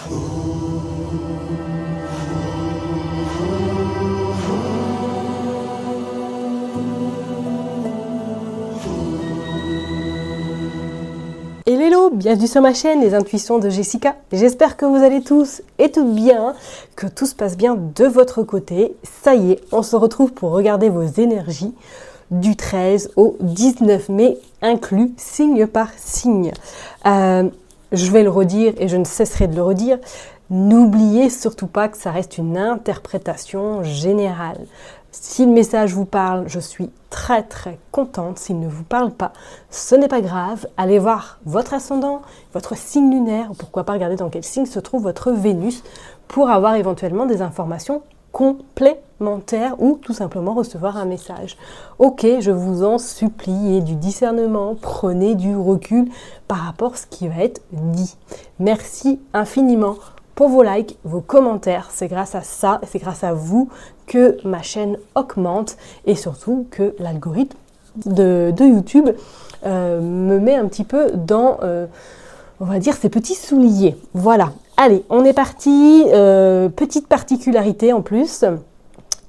Hello, bienvenue sur ma chaîne Les Intuitions de Jessica. J'espère que vous allez tous et toutes bien, que tout se passe bien de votre côté. Ça y est, on se retrouve pour regarder vos énergies du 13 au 19 mai, inclus signe par signe. Je vais le redire et je ne cesserai de le redire. N'oubliez surtout pas que ça reste une interprétation générale. Si le message vous parle, je suis très contente. S'il ne vous parle pas, ce n'est pas grave. Allez voir votre ascendant, votre signe lunaire, ou pourquoi pas regarder dans quel signe se trouve votre Vénus pour avoir éventuellement des informations complémentaires ou tout simplement recevoir un message. Ok, je vous en supplie, ayez du discernement, prenez du recul par rapport à ce qui va être dit. Merci infiniment pour vos likes, vos commentaires. C'est grâce à ça, c'est grâce à vous que ma chaîne augmente et surtout que l'algorithme de YouTube me met un petit peu dans, on va dire, ses petits souliers. Voilà. Allez, on est parti. Petite particularité en plus.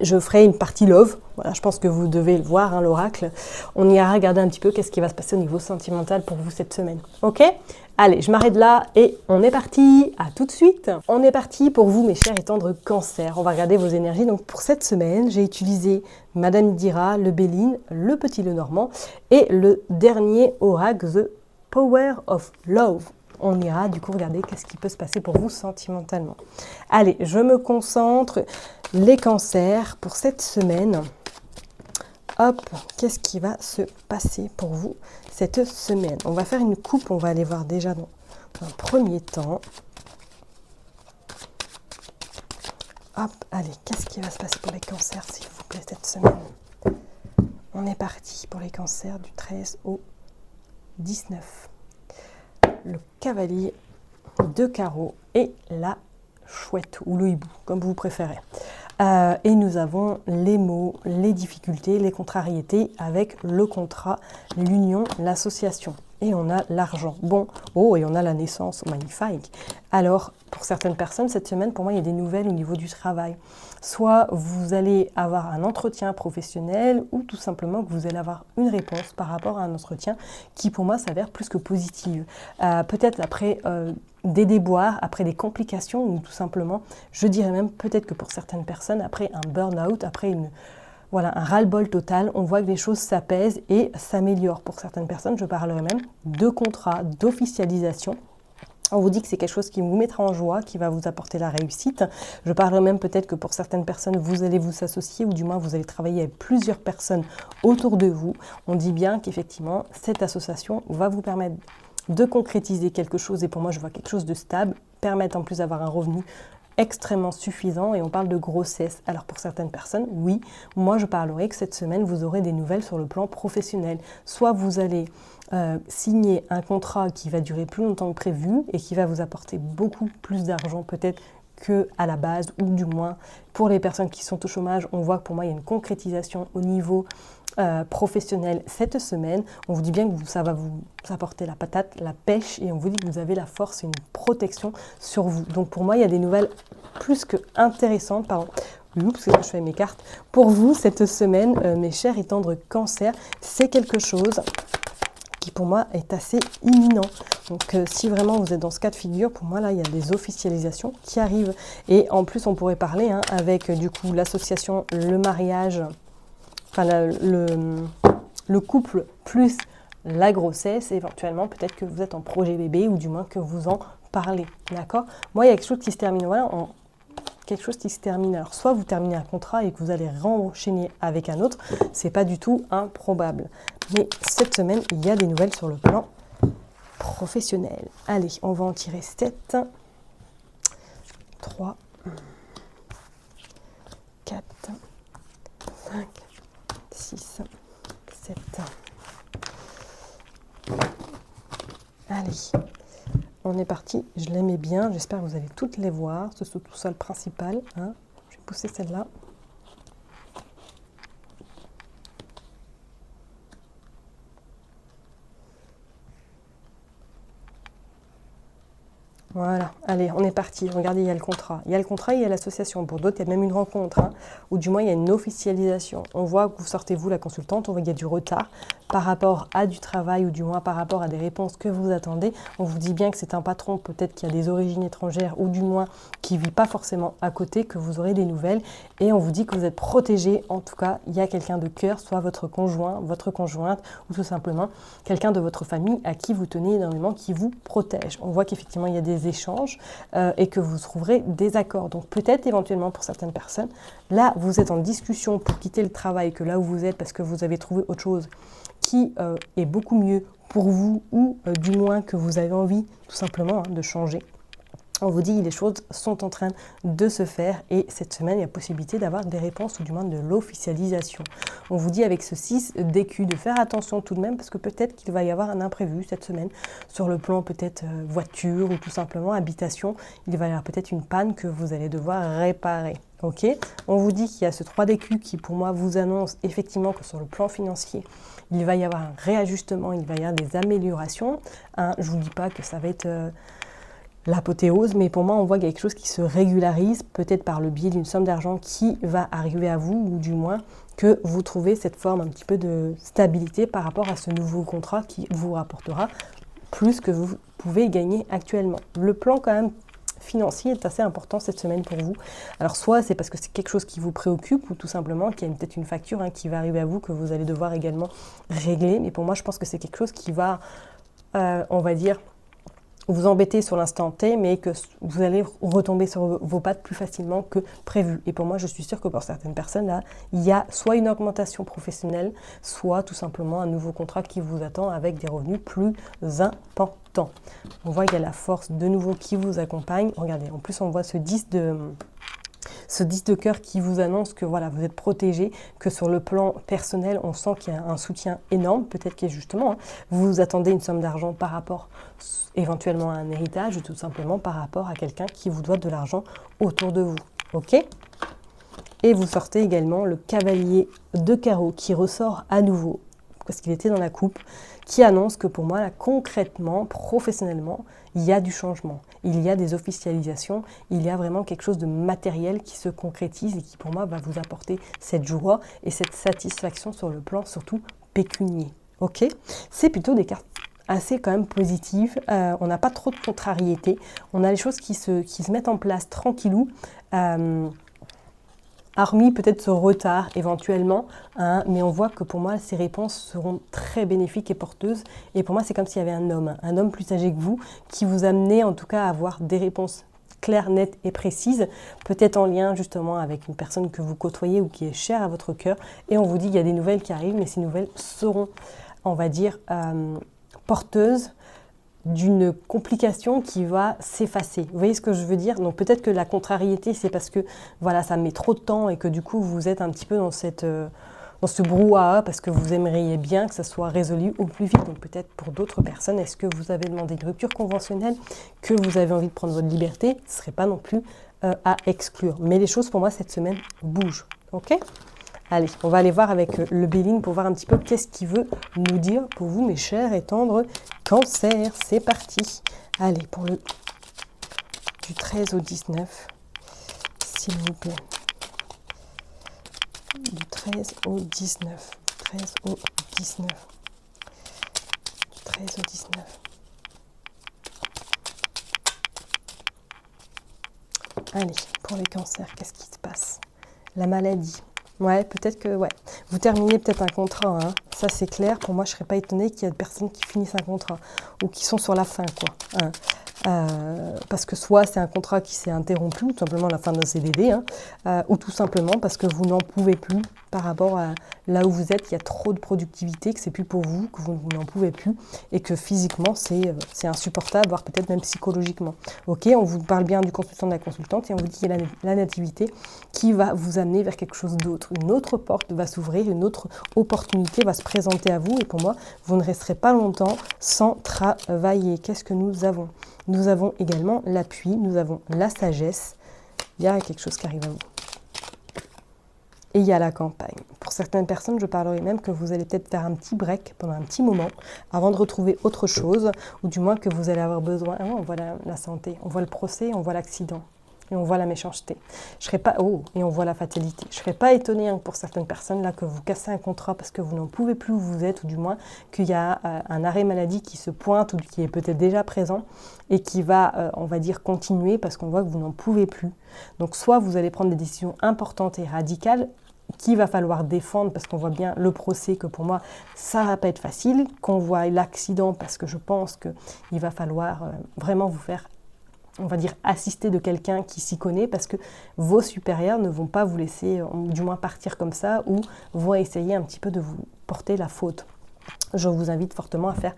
Je ferai une partie love. Voilà, je pense que vous devez le voir, hein, l'oracle. On ira regarder un petit peu qu'est-ce qui va se passer au niveau sentimental pour vous cette semaine. Ok ? Allez, je m'arrête là et on est parti. À tout de suite. On est parti pour vous, mes chers et tendres cancers. On va regarder vos énergies. Donc pour cette semaine, j'ai utilisé Madame Dira, le Béline, le Petit Lenormand et le dernier oracle, The Power of Love. On ira du coup regarder qu'est-ce qui peut se passer pour vous sentimentalement. Allez, je me concentre. Les cancers pour cette semaine. Hop, qu'est-ce qui va se passer pour vous cette semaine? On va faire une coupe, on va aller voir déjà dans un premier temps. Hop, allez, qu'est-ce qui va se passer pour les cancers, s'il vous plaît, cette semaine? On est parti pour les cancers du 13 au 19. Le cavalier de carreau et la chouette ou le hibou, comme vous préférez. Et nous avons les mots, les difficultés, les contrariétés avec le contrat, l'union, l'association. Et on a l'argent. Bon, oh, et on a la naissance, magnifique. Alors, pour certaines personnes, cette semaine, pour moi, il y a des nouvelles au niveau du travail. Soit vous allez avoir un entretien professionnel ou tout simplement que vous allez avoir une réponse par rapport à un entretien qui, pour moi, s'avère plus que positive. Peut-être après des déboires, après des complications ou tout simplement, je dirais même peut-être que pour certaines personnes, après un burn-out, après un ras-le-bol total, on voit que les choses s'apaisent et s'améliorent. Pour certaines personnes, je parlerai même de contrat, d'officialisation. On vous dit que c'est quelque chose qui vous mettra en joie, qui va vous apporter la réussite. Je parlerai même peut-être que pour certaines personnes, vous allez vous associer ou du moins vous allez travailler avec plusieurs personnes autour de vous. On dit bien qu'effectivement, cette association va vous permettre de concrétiser quelque chose et pour moi, je vois quelque chose de stable, permettre en plus d'avoir un revenu extrêmement suffisant et on parle de grossesse. Alors pour certaines personnes, oui, moi je parlerai que cette semaine, vous aurez des nouvelles sur le plan professionnel. Soit vous allez signer un contrat qui va durer plus longtemps que prévu et qui va vous apporter beaucoup plus d'argent peut-être qu'à la base, ou du moins pour les personnes qui sont au chômage, on voit que pour moi il y a une concrétisation au niveau professionnel cette semaine. On vous dit bien que ça va vous apporter la patate, la pêche et on vous dit que vous avez la force et une protection sur vous. Donc pour moi, il y a des nouvelles plus que intéressantes. Pardon. Oups, je fais mes cartes. Pour vous, cette semaine, mes chers et tendres cancers, c'est quelque chose qui pour moi est assez imminent. Donc si vraiment vous êtes dans ce cas de figure, pour moi là il y a des officialisations qui arrivent. Et en plus on pourrait parler avec du coup l'association, le mariage, enfin le couple plus la grossesse, éventuellement peut-être que vous êtes en projet bébé ou du moins que vous en parlez, d'accord? Moi il y a quelque chose qui se termine, voilà, quelque chose qui se termine. Alors soit vous terminez un contrat et que vous allez renchaîner avec un autre, c'est pas du tout improbable. Mais cette semaine, il y a des nouvelles sur le plan professionnel. Allez, on va en tirer 7, 3, 4, 5, 6, 7. Allez, on est parti. Je l'aimais bien. J'espère que vous allez toutes les voir. C'est surtout ça le principal. Hein. Je vais pousser celle-là. Voilà, allez, on est parti. Regardez, il y a le contrat. Il y a le contrat, il y a l'association. Pour d'autres, il y a même une rencontre, hein, ou du moins, il y a une officialisation. On voit que vous sortez, vous, la consultante, on voit qu'il y a du retard par rapport à du travail, ou du moins par rapport à des réponses que vous attendez. On vous dit bien que c'est un patron, peut-être qui a des origines étrangères, ou du moins qui ne vit pas forcément à côté, que vous aurez des nouvelles. Et on vous dit que vous êtes protégé. En tout cas, il y a quelqu'un de cœur, soit votre conjoint, votre conjointe, ou tout simplement quelqu'un de votre famille à qui vous tenez énormément, qui vous protège. On voit qu'effectivement, il y a des échanges et que vous trouverez des accords. Donc peut-être éventuellement pour certaines personnes, là vous êtes en discussion pour quitter le travail que là où vous êtes parce que vous avez trouvé autre chose qui est beaucoup mieux pour vous ou du moins que vous avez envie tout simplement de changer. On vous dit que les choses sont en train de se faire et cette semaine, il y a possibilité d'avoir des réponses ou du moins de l'officialisation. On vous dit avec ce 6 d'écus de faire attention tout de même parce que peut-être qu'il va y avoir un imprévu cette semaine sur le plan peut-être voiture ou tout simplement habitation. Il va y avoir peut-être une panne que vous allez devoir réparer. Ok, on vous dit qu'il y a ce 3 d'écus qui pour moi vous annonce effectivement que sur le plan financier, il va y avoir un réajustement, il va y avoir des améliorations. Je ne vous dis pas que ça va être... l'apothéose, mais pour moi, on voit qu'il y a quelque chose qui se régularise, peut-être par le biais d'une somme d'argent qui va arriver à vous, ou du moins que vous trouvez cette forme un petit peu de stabilité par rapport à ce nouveau contrat qui vous rapportera plus que vous pouvez gagner actuellement. Le plan quand même financier est assez important cette semaine pour vous. Alors soit c'est parce que c'est quelque chose qui vous préoccupe ou tout simplement qu'il y a peut-être une facture qui va arriver à vous que vous allez devoir également régler, mais pour moi, je pense que c'est quelque chose qui va, on va dire, vous embêtez sur l'instant T, mais que vous allez retomber sur vos pattes plus facilement que prévu. Et pour moi, je suis sûre que pour certaines personnes, là, il y a soit une augmentation professionnelle, soit tout simplement un nouveau contrat qui vous attend avec des revenus plus importants. On voit qu'il y a la force de nouveau qui vous accompagne. Regardez, en plus, on voit ce 10 de cœur qui vous annonce que voilà, vous êtes protégé, que sur le plan personnel, on sent qu'il y a un soutien énorme, peut-être que justement, vous attendez une somme d'argent par rapport éventuellement à un héritage ou tout simplement par rapport à quelqu'un qui vous doit de l'argent autour de vous. Ok ? Et vous sortez également le cavalier de carreau qui ressort à nouveau, parce qu'il était dans la coupe, qui annonce que pour moi, là, concrètement, professionnellement, il y a du changement. Il y a des officialisations, il y a vraiment quelque chose de matériel qui se concrétise et qui pour moi va vous apporter cette joie et cette satisfaction sur le plan surtout pécunier. Ok ? C'est plutôt des cartes assez quand même positives, on n'a pas trop de contrariété, on a les choses qui se mettent en place tranquillou, hormis peut-être ce retard éventuellement, mais on voit que pour moi ces réponses seront très bénéfiques et porteuses, et pour moi c'est comme s'il y avait un homme plus âgé que vous, qui vous amenait en tout cas à avoir des réponses claires, nettes et précises, peut-être en lien justement avec une personne que vous côtoyez ou qui est chère à votre cœur, et on vous dit qu'il y a des nouvelles qui arrivent, mais ces nouvelles seront, on va dire, porteuses d'une complication qui va s'effacer. Vous voyez ce que je veux dire? Donc peut-être que la contrariété, c'est parce que voilà, ça met trop de temps et que du coup, vous êtes un petit peu dans ce brouhaha parce que vous aimeriez bien que ça soit résolu au plus vite. Donc peut-être pour d'autres personnes, est-ce que vous avez demandé une rupture conventionnelle, que vous avez envie de prendre votre liberté? Ce ne serait pas non plus à exclure. Mais les choses pour moi cette semaine bougent. Ok? Allez, on va aller voir avec le Béline pour voir un petit peu qu'est-ce qu'il veut nous dire pour vous, mes chers et tendres cancers. C'est parti. Allez, pour le du 13 au 19, s'il vous plaît. Du 13 au 19. 13 au 19. Du 13 au 19. Allez, pour les cancers, qu'est-ce qui se passe? La maladie. Ouais, peut-être que, ouais. Vous terminez peut-être un contrat, hein. Ça c'est clair. Pour moi, je ne serais pas étonnée qu'il y ait des personnes qui finissent un contrat ou qui sont sur la fin, quoi. Hein. Parce que soit c'est un contrat qui s'est interrompu, ou tout simplement la fin d'un CDD, ou tout simplement parce que vous n'en pouvez plus par rapport à là où vous êtes, il y a trop de productivité, que c'est plus pour vous, que vous n'en pouvez plus, et que physiquement c'est insupportable, voire peut-être même psychologiquement. Ok, on vous parle bien du consultant, de la consultante, et on vous dit qu'il y a la nativité qui va vous amener vers quelque chose d'autre. Une autre porte va s'ouvrir, une autre opportunité va se présenter à vous, et pour moi, vous ne resterez pas longtemps sans travailler. Qu'est-ce que nous avons? Nous avons également l'appui, nous avons la sagesse. Il y a quelque chose qui arrive à vous. Et il y a la campagne. Pour certaines personnes, je parlerai même que vous allez peut-être faire un petit break pendant un petit moment avant de retrouver autre chose, ou du moins que vous allez avoir besoin. Ah, on voit la santé, on voit le procès, on voit l'accident. Et on voit la méchanceté. Je serais pas, et on voit la fatalité. Je ne serais pas étonnée pour certaines personnes là que vous cassez un contrat parce que vous n'en pouvez plus où vous êtes, ou du moins qu'il y a un arrêt maladie qui se pointe ou qui est peut-être déjà présent et qui va, on va dire, continuer parce qu'on voit que vous n'en pouvez plus. Donc soit vous allez prendre des décisions importantes et radicales qu'il va falloir défendre parce qu'on voit bien le procès, que pour moi ça va pas être facile, qu'on voit l'accident parce que je pense qu'il va falloir vraiment vous faire, on va dire, assister de quelqu'un qui s'y connaît, parce que vos supérieurs ne vont pas vous laisser, du moins, partir comme ça, ou vont essayer un petit peu de vous porter la faute. Je vous invite fortement à faire,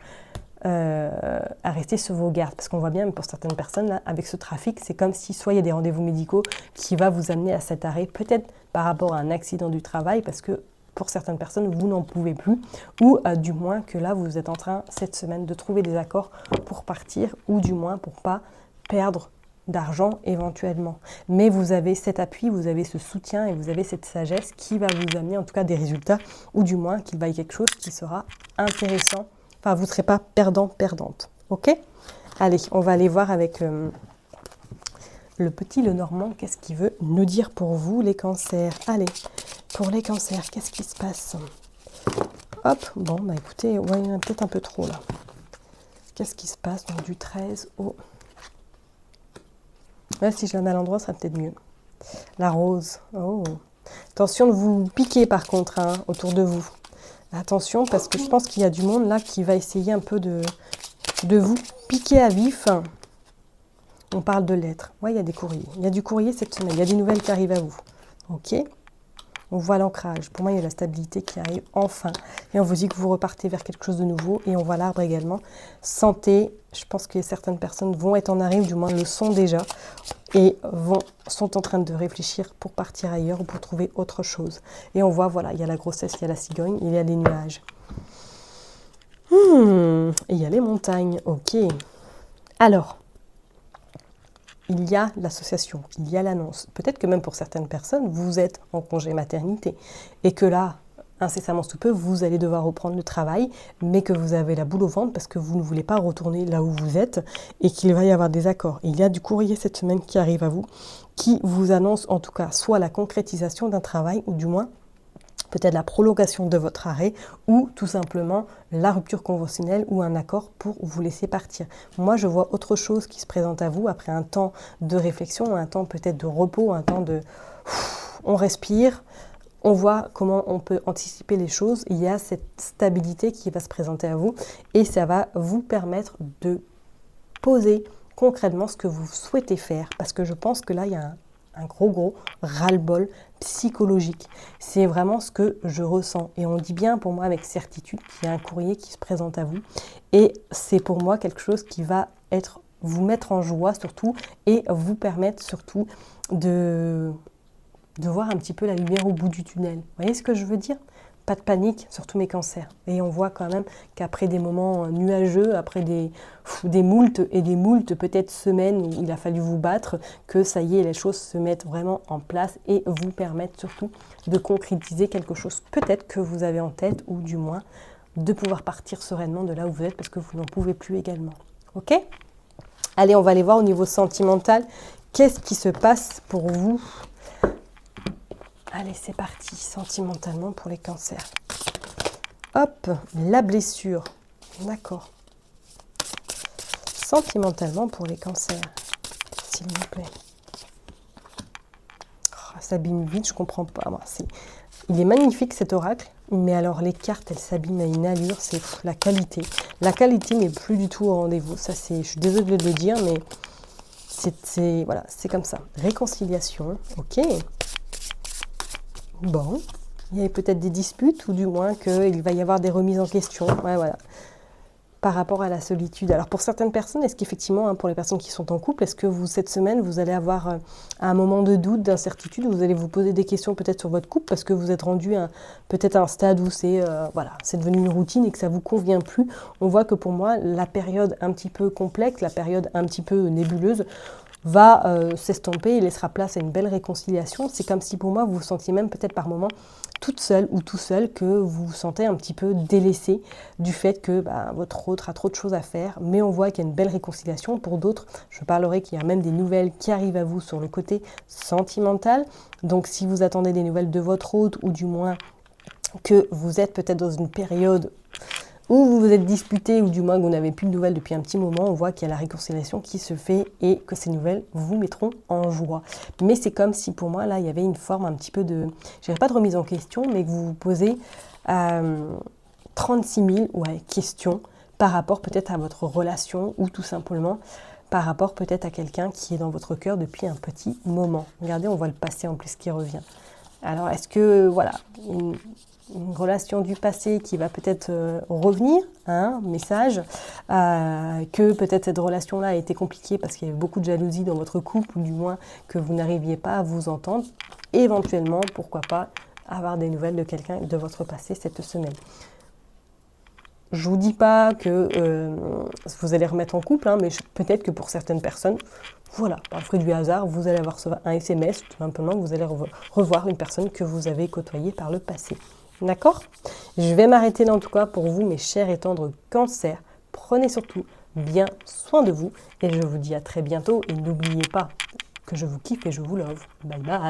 à rester sur vos gardes, parce qu'on voit bien, pour certaines personnes, là, avec ce trafic, c'est comme si soit il y a des rendez-vous médicaux qui va vous amener à cet arrêt, peut-être par rapport à un accident du travail, parce que pour certaines personnes, vous n'en pouvez plus, ou du moins que là, vous êtes en train, cette semaine, de trouver des accords pour partir, ou du moins pour pas perdre d'argent éventuellement. Mais vous avez cet appui, vous avez ce soutien et vous avez cette sagesse qui va vous amener en tout cas des résultats, ou du moins qu'il va y avoir quelque chose qui sera intéressant. Enfin, vous ne serez pas perdant-perdante. Ok? Allez, on va aller voir avec le petit Lenormand, qu'est-ce qu'il veut nous dire pour vous, les cancers. Allez, pour les cancers, qu'est-ce qui se passe? Hop, bon, bah écoutez, ouais, il y en a peut-être un peu trop là. Qu'est-ce qui se passe donc du 13 au... Là, si je viens à l'endroit, ça sera peut-être mieux. La rose. Oh. Attention de vous piquer par contre, hein, autour de vous. Attention, parce que je pense qu'il y a du monde là qui va essayer un peu de vous piquer à vif. On parle de lettres. Ouais, il y a des courriers. Il y a du courrier cette semaine. Il y a des nouvelles qui arrivent à vous. Ok. On voit l'ancrage. Pour moi, il y a la stabilité qui arrive enfin. Et on vous dit que vous repartez vers quelque chose de nouveau. Et on voit l'arbre également. Santé. Je pense que certaines personnes vont être en arrêt, ou du moins le sont déjà. Et sont en train de réfléchir pour partir ailleurs ou pour trouver autre chose. Et on voit, voilà, il y a la grossesse, il y a la cigogne, il y a les nuages. Et il y a les montagnes. Ok. Alors, il y a l'association, il y a l'annonce. Peut-être que même pour certaines personnes, vous êtes en congé maternité et que là, incessamment sous peu, vous allez devoir reprendre le travail, mais que vous avez la boule au ventre parce que vous ne voulez pas retourner là où vous êtes et qu'il va y avoir des accords. Il y a du courrier cette semaine qui arrive à vous, qui vous annonce en tout cas soit la concrétisation d'un travail, ou du moins peut-être la prolongation de votre arrêt, ou tout simplement la rupture conventionnelle ou un accord pour vous laisser partir. Moi, je vois autre chose qui se présente à vous après un temps de réflexion, un temps peut-être de repos, un temps de... On respire, on voit comment on peut anticiper les choses. Il y a cette stabilité qui va se présenter à vous et ça va vous permettre de poser concrètement ce que vous souhaitez faire. Parce que je pense que là, il y a un gros ras-le-bol psychologique. C'est vraiment ce que je ressens. Et on dit bien pour moi avec certitude qu'il y a un courrier qui se présente à vous. Et c'est pour moi quelque chose qui va vous mettre en joie surtout et vous permettre surtout de voir un petit peu la lumière au bout du tunnel. Vous voyez ce que je veux dire? Pas de panique sur tous mes cancers. Et on voit quand même qu'après des moments nuageux, après des moultes et des moultes, peut-être semaines où il a fallu vous battre, que ça y est, les choses se mettent vraiment en place et vous permettent surtout de concrétiser quelque chose peut-être que vous avez en tête, ou du moins de pouvoir partir sereinement de là où vous êtes parce que vous n'en pouvez plus également. Ok? Allez, on va aller voir au niveau sentimental. Qu'est-ce qui se passe pour vous? Allez, c'est parti, sentimentalement pour les cancers. Hop, la blessure. D'accord. Sentimentalement pour les cancers, s'il vous plaît. Oh, ça s'abîme vite, je comprends pas. Moi, il est magnifique cet oracle, mais alors les cartes, elles s'abîment à une allure, c'est la qualité. La qualité n'est plus du tout au rendez-vous. Ça, je suis désolée de le dire, mais voilà, c'est comme ça. Réconciliation, ok. Bon, il y avait peut-être des disputes, ou du moins qu'il va y avoir des remises en question, ouais, voilà, par rapport à la solitude. Alors pour certaines personnes, est-ce qu'effectivement, pour les personnes qui sont en couple, est-ce que cette semaine, vous allez avoir un moment de doute, d'incertitude, où vous allez vous poser des questions peut-être sur votre couple, parce que vous êtes rendu peut-être à un stade où c'est devenu une routine et que ça ne vous convient plus. On voit que pour moi, la période un petit peu complexe, la période un petit peu nébuleuse, va s'estomper et laissera place à une belle réconciliation. C'est comme si pour moi vous vous sentiez même peut-être par moment toute seule ou tout seul que vous vous sentez un petit peu délaissé du fait que votre autre a trop de choses à faire, mais on voit qu'il y a une belle réconciliation. Pour d'autres, je parlerai qu'il y a même des nouvelles qui arrivent à vous sur le côté sentimental. Donc si vous attendez des nouvelles de votre autre, ou du moins que vous êtes peut-être dans une période où vous vous êtes disputé, ou du moins que vous n'avez plus de nouvelles depuis un petit moment, on voit qu'il y a la réconciliation qui se fait et que ces nouvelles vous mettront en joie. Mais c'est comme si pour moi, là, il y avait une forme un petit peu de, je dirais pas de remise en question, mais que vous vous posez 36 000 questions par rapport peut-être à votre relation, ou tout simplement par rapport peut-être à quelqu'un qui est dans votre cœur depuis un petit moment. Regardez, on voit le passé en plus qui revient. Alors, est-ce que, voilà, une relation du passé qui va peut-être revenir, message, que peut-être cette relation-là a été compliquée parce qu'il y avait beaucoup de jalousie dans votre couple, ou du moins que vous n'arriviez pas à vous entendre, éventuellement, pourquoi pas, avoir des nouvelles de quelqu'un de votre passé cette semaine. Je ne vous dis pas que vous allez remettre en couple, mais peut-être que pour certaines personnes, voilà, par le fruit du hasard, vous allez avoir un SMS, tout simplement, que vous allez revoir une personne que vous avez côtoyée par le passé. D'accord? Je vais m'arrêter là en tout cas pour vous, mes chers et tendres cancers. Prenez surtout bien soin de vous et je vous dis à très bientôt. Et n'oubliez pas que je vous kiffe et je vous love. Bye bye!